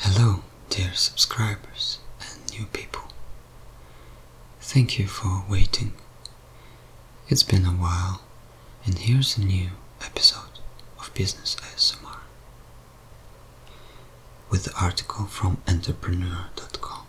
Hello, dear subscribers and new people. Thank you for waiting. It's been a while, and here's a new episode of bizasmr with the article from entrepreneur.com.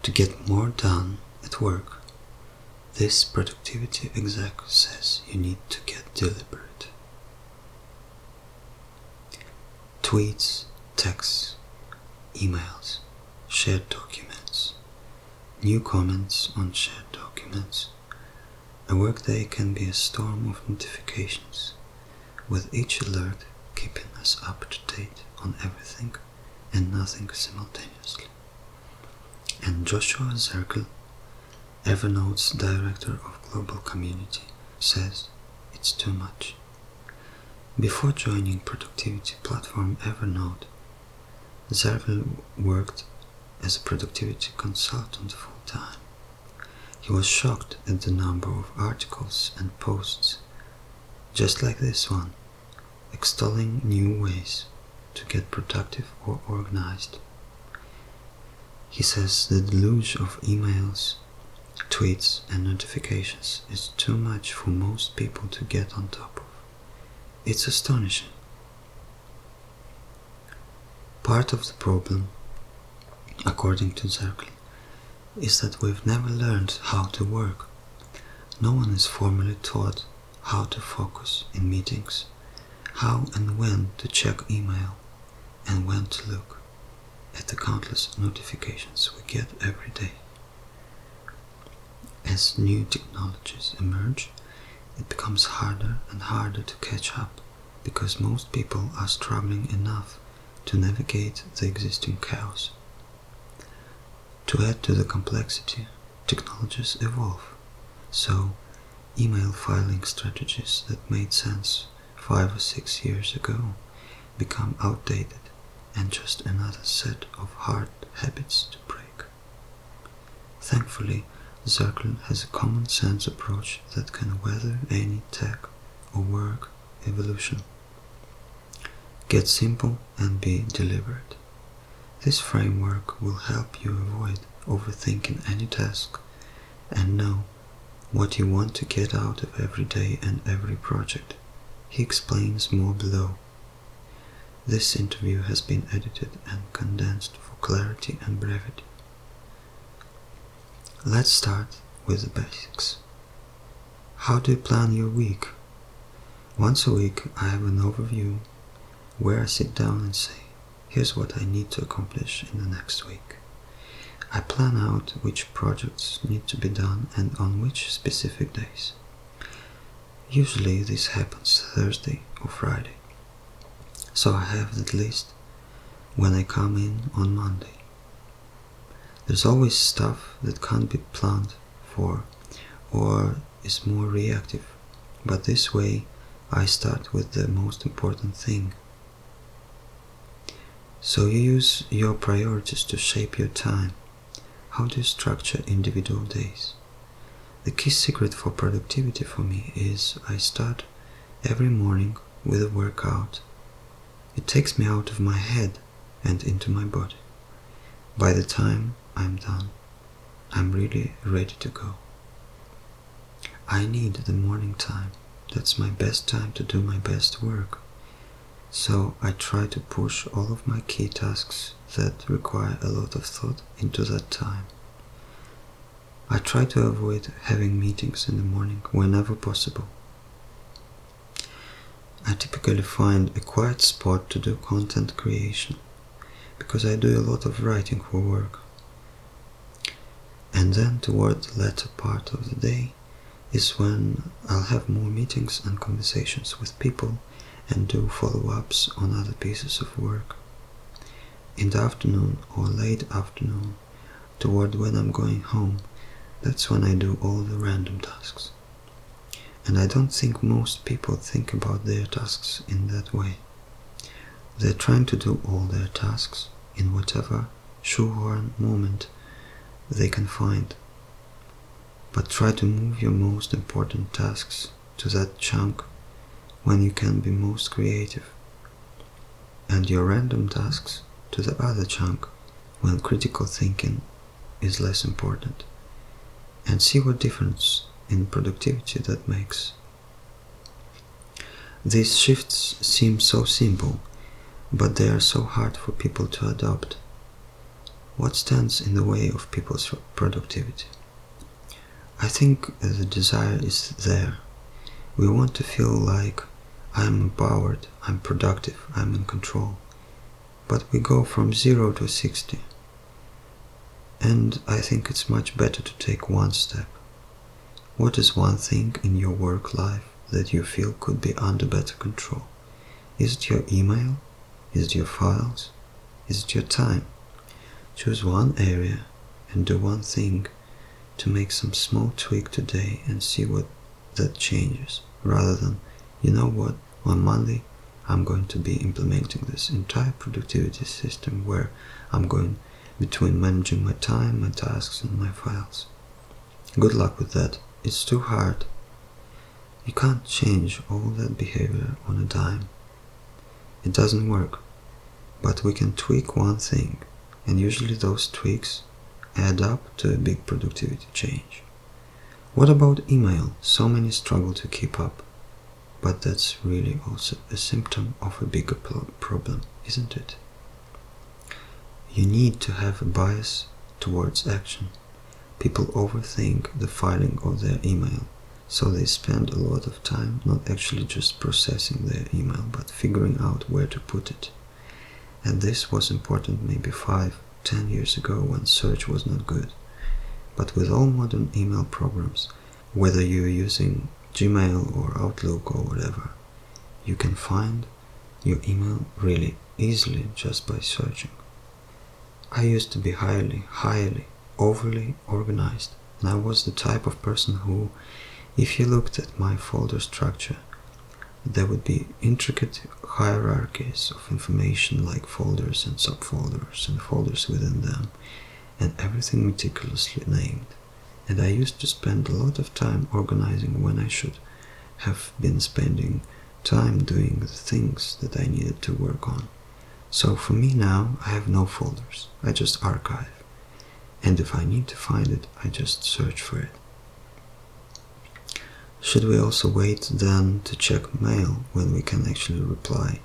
To get more done at work, this productivity exec says you need to get deliberate. Tweets, texts, emails, shared documents, new comments on shared documents. A workday can be a storm of notifications, with each alert keeping us up to date on everything and nothing simultaneously. And Joshua Zerkel, Evernote's Director of Global Community, says it's too much. Before joining productivity platform Evernote, Zerkel worked as a productivity consultant full-time. He was shocked at the number of articles and posts, just like this one, extolling new ways to get productive or organized. He says the deluge of emails, tweets and notifications is too much for most people to get on top of. It's astonishing. Part of the problem, according to Zerkel, is that we've never learned how to work. No one is formally taught how to focus in meetings, how and when to check email, and when to look at the countless notifications we get every day. As new technologies emerge, it becomes harder and harder to catch up because most people are struggling enough to navigate the existing chaos. To add to the complexity, technologies evolve, so email filing strategies that made sense 5 or 6 years ago become outdated and just another set of hard habits to break. Thankfully, Zerkel has a common sense approach that can weather any tech or work evolution. Get simple and be deliberate. This framework will help you avoid overthinking any task and know what you want to get out of every day and every project. He explains more below. This interview has been edited and condensed for clarity and brevity. Let's start with the basics. How do you plan your week? Once a week I have an overview where I sit down and say, here's what I need to accomplish in the next week. I plan out which projects need to be done and on which specific days. Usually this happens Thursday or Friday, so I have that list when I come in on Monday. There's always stuff that can't be planned for or is more reactive, but this way I start with the most important thing. So you use your priorities to shape your time. How do you structure individual days? The key secret for productivity for me is I start every morning with a workout. It takes me out of my head and into my body. By the time I'm done, I'm really ready to go. I need the morning time. That's my best time to do my best work. So I try to push all of my key tasks that require a lot of thought into that time. I try to avoid having meetings in the morning whenever possible. I typically find a quiet spot to do content creation, because I do a lot of writing for work. And then toward the latter part of the day is when I'll have more meetings and conversations with people and do follow-ups on other pieces of work. In the afternoon or late afternoon, toward when I'm going home, that's when I do all the random tasks. And I don't think most people think about their tasks in that way. They're trying to do all their tasks in whatever shoehorn moment they can find. But try to move your most important tasks to that chunk when you can be most creative, and your random tasks to the other chunk when critical thinking is less important, and see what difference in productivity that makes. These shifts seem so simple, but they are so hard for people to adopt. What stands in the way of people's productivity? I think the desire is there. We want to feel like I'm empowered, I'm productive, I'm in control. But we go from 0 to 60. And I think it's much better to take one step. What is one thing in your work life that you feel could be under better control? Is it your email? Is it your files? Is it your time? Choose one area and do one thing to make some small tweak today and see what that changes, rather than, you know what, on Monday I'm going to be implementing this entire productivity system where I'm going between managing my time, my tasks and my files. Good luck with that. It's too hard. You can't change all that behavior on a dime. It doesn't work. But we can tweak one thing, and usually those tweaks add up to a big productivity change. What about email? So many struggle to keep up. But that's really also a symptom of a bigger problem, isn't it? You need to have a bias towards action. People overthink the filing of their email, so they spend a lot of time not actually just processing their email, but figuring out where to put it. And this was important maybe 5-10 years ago when search was not good. But with all modern email programs, whether you're using Gmail or Outlook or whatever, you can find your email really easily just by searching. I used to be highly, overly organized, and I was the type of person who, if you looked at my folder structure, there would be intricate hierarchies of information like folders and subfolders and folders within them, and everything meticulously named. And I used to spend a lot of time organizing when I should have been spending time doing the things that I needed to work on. So for me now, I have no folders. I just archive. And if I need to find it, I just search for it. Should we also wait then to check mail when we can actually reply,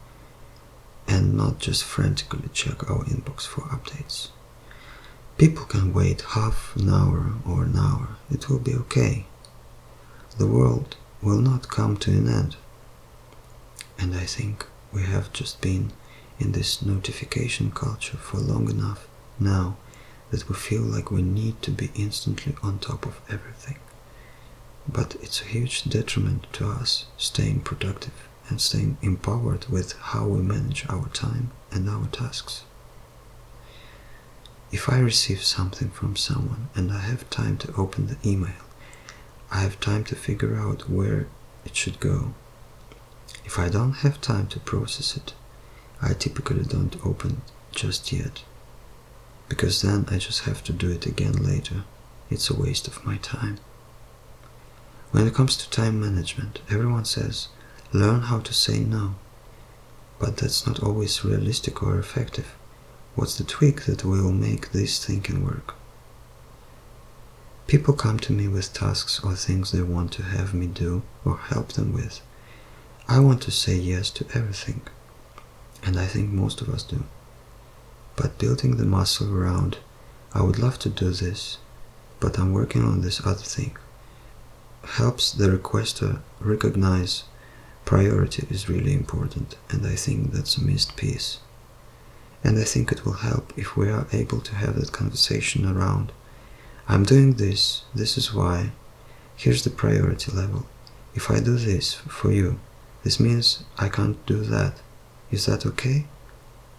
and not just frantically check our inbox for updates? People can wait half an hour or an hour. It will be okay. The world will not come to an end. And I think we have just been in this notification culture for long enough now that we feel like we need to be instantly on top of everything. But it's a huge detriment to us staying productive and staying empowered with how we manage our time and our tasks. If I receive something from someone and I have time to open the email, I have time to figure out where it should go. If I don't have time to process it, I typically don't open it just yet, because then I just have to do it again later. It's a waste of my time. When it comes to time management, everyone says, learn how to say no. But that's not always realistic or effective. What's the tweak that will make this thinking work? People come to me with tasks or things they want to have me do or help them with. I want to say yes to everything, and I think most of us do. But building the muscle around, I would love to do this, but I'm working on this other thing, helps the requester recognize priority is really important, and I think that's a missed piece. And I think it will help if we are able to have that conversation around, I'm doing this, this is why, here's the priority level. If I do this for you, this means I can't do that. Is that okay?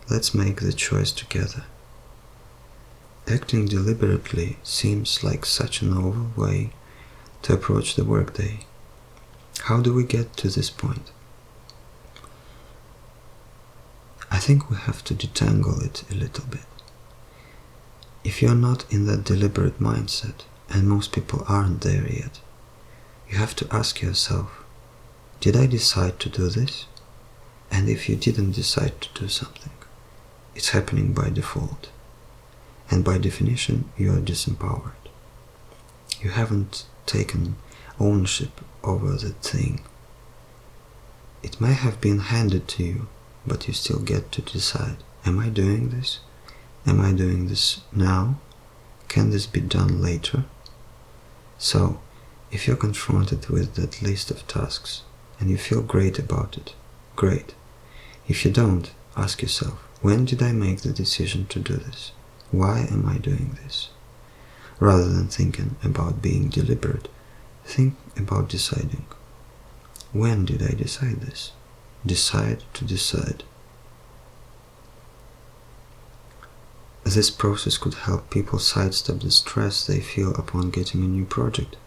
Let's make the choice together. Acting deliberately seems like such a novel way to approach the workday. How do we get to this point? I think we have to detangle it a little bit. If you're not in that deliberate mindset, and most people aren't there yet, you have to ask yourself, Did I decide to do this? And if you didn't decide to do something, it's happening by default. And by definition, you are disempowered. You haven't taken ownership over the thing. It may have been handed to you, but you still get to decide. Am I doing this? Am I doing this now? Can this be done later? So, if you're confronted with that list of tasks and you feel great about it, great. If you don't, ask yourself, when did I make the decision to do this? Why am I doing this? Rather than thinking about being deliberate, think about deciding. When did I decide this? Decide to decide. This process could help people sidestep the stress they feel upon getting a new project,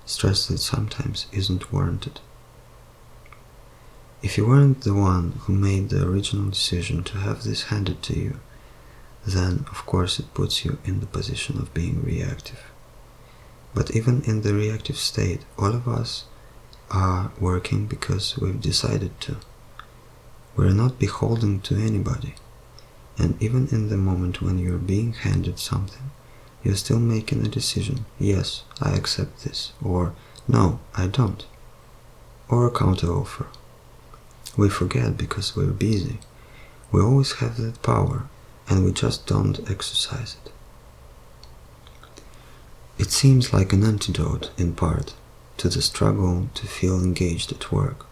stress that sometimes isn't warranted. If you weren't the one who made the original decision to have this handed to you, then of course it puts you in the position of being reactive. But even in the reactive state, all of us are working because we've decided to. We're not beholden to anybody. And even in the moment when you're being handed something, you're still making a decision. Yes, I accept this. Or, no, I don't. Or a counter-offer. We forget because we're busy. We always have that power, and we just don't exercise it. It seems like an antidote, in part, to the struggle to feel engaged at work,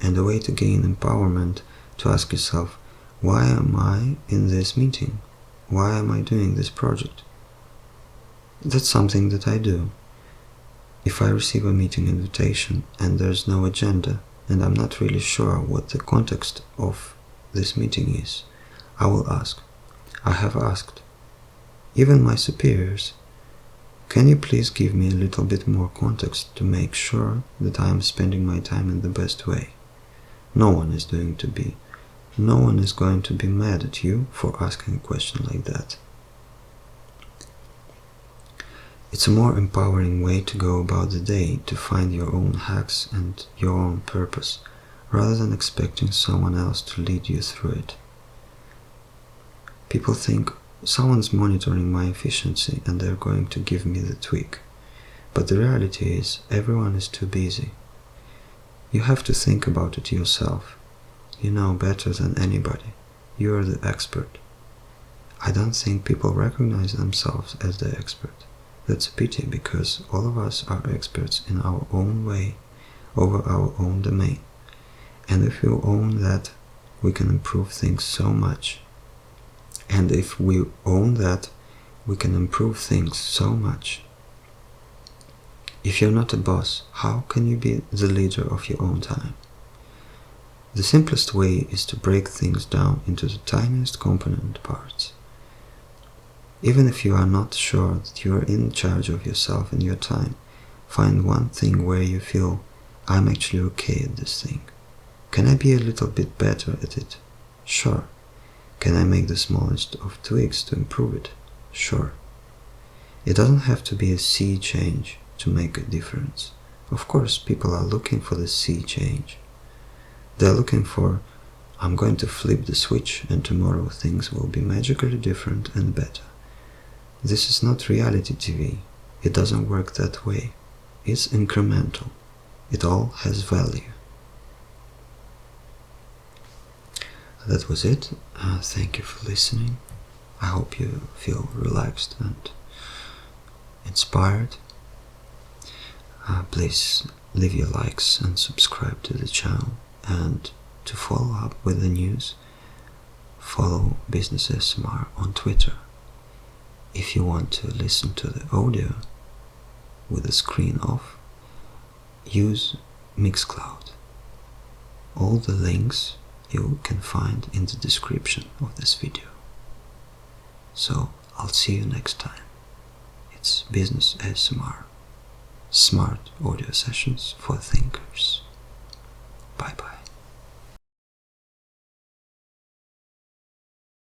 and a way to gain empowerment to ask yourself, why am I in this meeting? Why am I doing this project? That's something that I do. If I receive a meeting invitation and there's no agenda, and I'm not really sure what the context of this meeting is, I will ask. I have asked. Even my superiors, can you please give me a little bit more context to make sure that I am spending my time in the best way? No one is going to be mad at you for asking a question like that. It's a more empowering way to go about the day, to find your own hacks and your own purpose, rather than expecting someone else to lead you through it. People think, someone's monitoring my efficiency and they're going to give me the tweak. But the reality is, everyone is too busy. You have to think about it yourself. You know better than anybody. You're the expert. I don't think people recognize themselves as the expert. That's a pity, because all of us are experts in our own way, over our own domain. And if we own that, we can improve things so much. And if we own that, we can improve things so much. If you're not a boss, how can you be the leader of your own time? The simplest way is to break things down into the tiniest component parts. Even if you are not sure that you are in charge of yourself and your time, find one thing where you feel, I'm actually okay at this thing. Can I be a little bit better at it? Sure. Can I make the smallest of tweaks to improve it? Sure. It doesn't have to be a sea change to make a difference. Of course, people are looking for the sea change. They're looking for, I'm going to flip the switch and tomorrow things will be magically different and better. This is not reality TV. It doesn't work that way. It's incremental. It all has value. That was it. Thank you for listening. I hope you feel relaxed and inspired. Please leave your likes and subscribe to the channel. And to follow up with the news, follow bizasmr on Twitter. If you want to listen to the audio with the screen off, use Mixcloud. All the links you can find in the description of this video. So I'll see you next time. It's bizasmr, smart audio sessions for thinkers. Bye bye.